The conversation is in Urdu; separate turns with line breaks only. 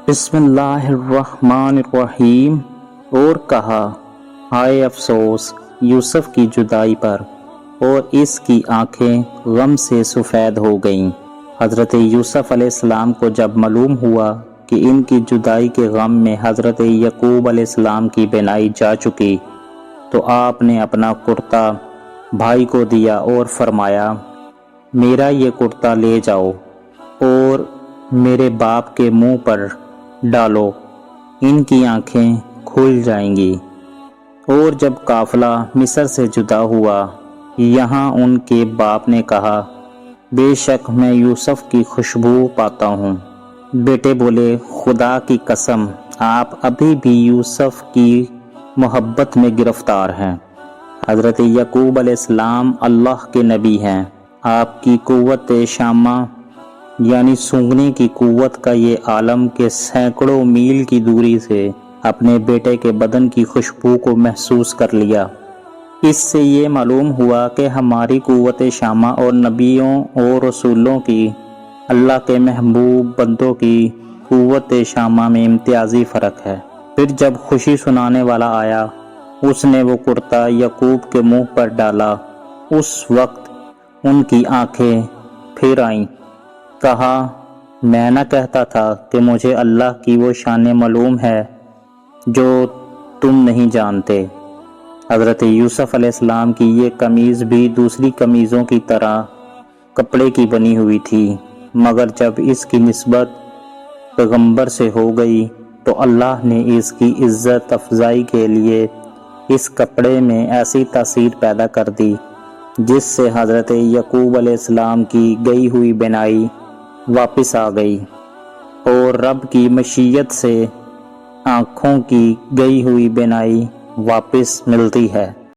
بسم اللہ الرحمن الرحیم۔ اور کہا، ہائے افسوس یوسف کی جدائی پر، اور اس کی آنکھیں غم سے سفید ہو گئیں۔ حضرت یوسف علیہ السلام کو جب معلوم ہوا کہ ان کی جدائی کے غم میں حضرت یعقوب علیہ السلام کی بینائی جا چکی، تو آپ نے اپنا کرتا بھائی کو دیا اور فرمایا، میرا یہ کرتا لے جاؤ اور میرے باپ کے منہ پر ڈالو، ان کی آنکھیں کھل جائیں گی۔ اور جب قافلہ مصر سے جدا ہوا، یہاں ان کے باپ نے کہا، بے شک میں یوسف کی خوشبو پاتا ہوں۔ بیٹے بولے، خدا کی قسم آپ ابھی بھی یوسف کی محبت میں گرفتار ہیں۔ حضرت یعقوب علیہ السلام اللہ کے نبی ہیں۔ آپ کی قوت شامہ یعنی سونگھنے کی قوت کا یہ عالم کہ سینکڑوں میل کی دوری سے اپنے بیٹے کے بدن کی خوشبو کو محسوس کر لیا۔ اس سے یہ معلوم ہوا کہ ہماری قوت شامہ اور نبیوں اور رسولوں کی، اللہ کے محبوب بندوں کی قوت شامہ میں امتیازی فرق ہے۔ پھر جب خوشی سنانے والا آیا، اس نے وہ کرتا یعقوب کے منہ پر ڈالا، اس وقت ان کی آنکھیں پھر آئیں۔ کہا، میں نہ کہتا تھا کہ مجھے اللہ کی وہ شان معلوم ہے جو تم نہیں جانتے۔ حضرت یوسف علیہ السلام کی یہ قمیض بھی دوسری قمیضوں کی طرح کپڑے کی بنی ہوئی تھی، مگر جب اس کی نسبت پیغمبر سے ہو گئی تو اللہ نے اس کی عزت افزائی کے لیے اس کپڑے میں ایسی تاثیر پیدا کر دی جس سے حضرت یعقوب علیہ السلام کی گئی ہوئی بینائی واپس آ گئی، اور رب کی مشیت سے آنکھوں کی گئی ہوئی بینائی واپس ملتی ہے۔